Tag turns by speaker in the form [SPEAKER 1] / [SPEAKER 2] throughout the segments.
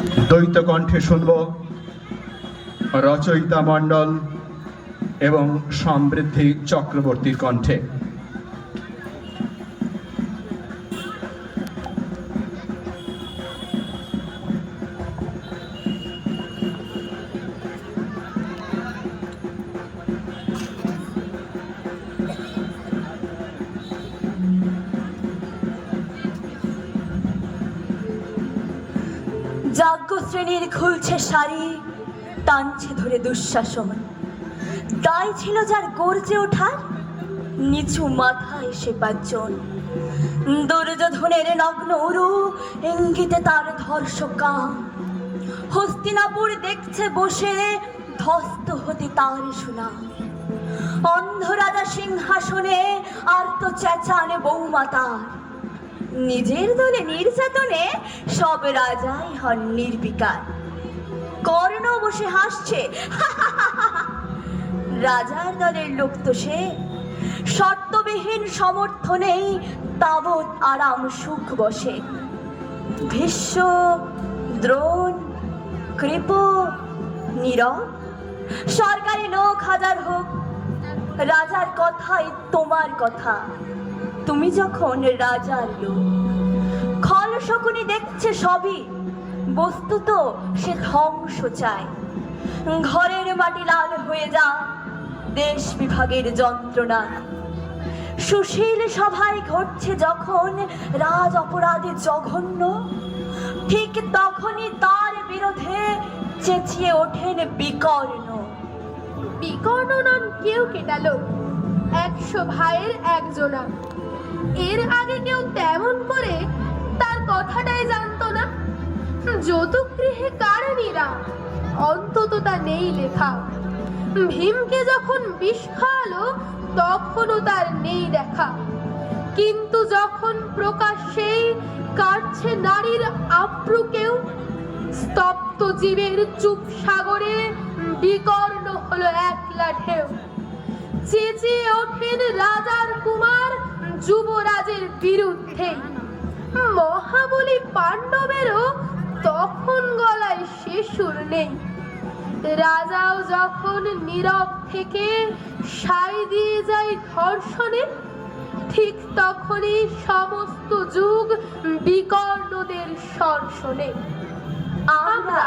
[SPEAKER 1] দ্বৈত কণ্ঠে শুনব রচয়িতা মণ্ডল এবং সমৃদ্ধি চক্রবর্তীর কণ্ঠে।
[SPEAKER 2] যাজ্ঞ শ্রেণীর খুলছে শাড়ি, টানছে ধরে দুঃশাসন। দায় ছিল যার গর্জে ওঠার, নিচু মাথায় সে পাঁচজন। দুর্যোধনের নগ্ন উরু, ইঙ্গিতে তার ধর্ষকা। হস্তিনাপুর দেখছে বসে, ধ্বস্ত হতে তার শোনা। অন্ধ রাজা সিংহাসনে, আর তো চেঁচানে বৌমাতার। নিজের দলে নির্যাতনে সব রাজাই হন নির্বিকার। কর্ণ বসে হাসছে, রাজার দলের লোক তো সে। শর্তবিহীন সমর্থনেই তাবৎ আরাম সুখ বসে। ভীষ্ম, দ্রোণ, কৃপ, নীরব, সরকারি লোক হাজার হোক, রাজার কথাই তোমার কথা। তুমি যখন রাজার লোক, খল শকুনি দেখছে সবই, বস্তুত সে ধ্বংস চায়। ঘরের মাটি লাল হয়ে যা, দেশ বিভাগের যন্ত্রণা। সুশীল সভায় ঘটছে যখন রাজ অপরাধে জঘন্য, ঠিক তখনই তার বিরোধে চেঁচিয়ে ওঠেন বিকর্ণ।
[SPEAKER 3] বিকর্ণ নন কেউ কেটালো, 100 ভাইয়ের একজনা। এর আগে কেউ তেমন করে তার কথাটাই জানতো না। যৌতুক গৃহে কারণীরা, অন্তত তা নেই লেখা। ভীমকে যখন বিষ খাওয়ালো, তখনও তার নেই দেখা। কিন্তু যখন প্রকাশ্যেই কাটছে নারীর আপ্রু কেউ, স্তব্ধ জীবের চুপ সাগরে বিকর্ণ হলো একলা ঢেউ। চেঁচিয়ে ওঠেন রাজার কুমার, যুবরাজের বিরুদ্ধে। মহাবলী পাণ্ডবেরও তখন গলায় সে সুর নেই। রাজাও যখন নীরব থেকে সায় দিয়ে যায় ধর্ষণে, ঠিক তখনই সমস্ত যুগ বিকর্ণদের স্বর শোনে।
[SPEAKER 2] আমরা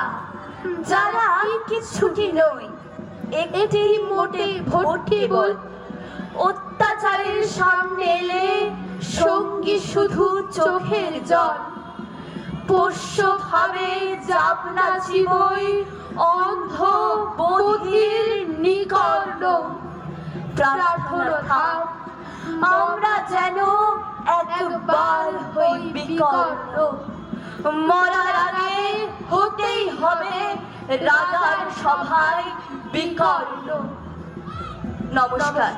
[SPEAKER 2] যারা কিছুটি নই, একটি মোটে ভর্তি বল, অত্যাচারের সামনে এলে সঙ্গী শুধু চোখের জল। পোষ্য ভাবে যাবনা জীবই, অন্ধ বধির নিকর্ণ। প্রার্থনা থাক আমরা যেন একবার হই বিকর্ণ। মরার আগে হতেই হবে রাজার সভায় বিকর্ণ। নমস্কার।